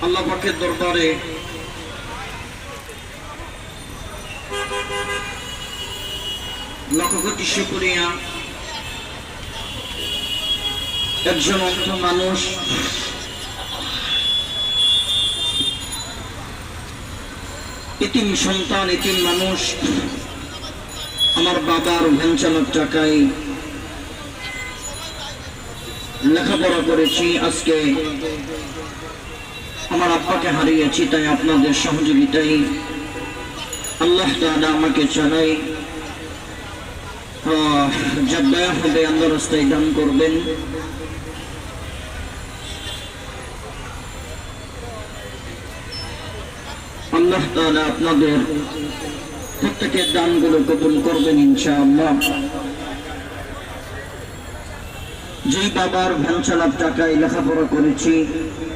আল্লাহ পাকের দরবারে লক্ষ কোটি শুকরিয়া। একজন অন্ধ মানুষ এতিম সন্তান, এতিম মানুষ আমার বাবার ভ্যান চালার টাকায় লেখাপড়া করেছি। আজকে আমার আব্বাকে হারিয়েছি, তাই আপনাদের সহযোগিতায় আল্লাহ তাআলা আমাকে চালাই যা দয়া হবে আল্লাহ রাস্তায় দান করবেন। আল্লাহ তাআলা আপনাদের প্রত্যেকের দানগুলো কবুল করবেন ইনশাআল্লাহ। যেই বাবার ভ্যান চালার টাকায় লেখাপড়া করেছি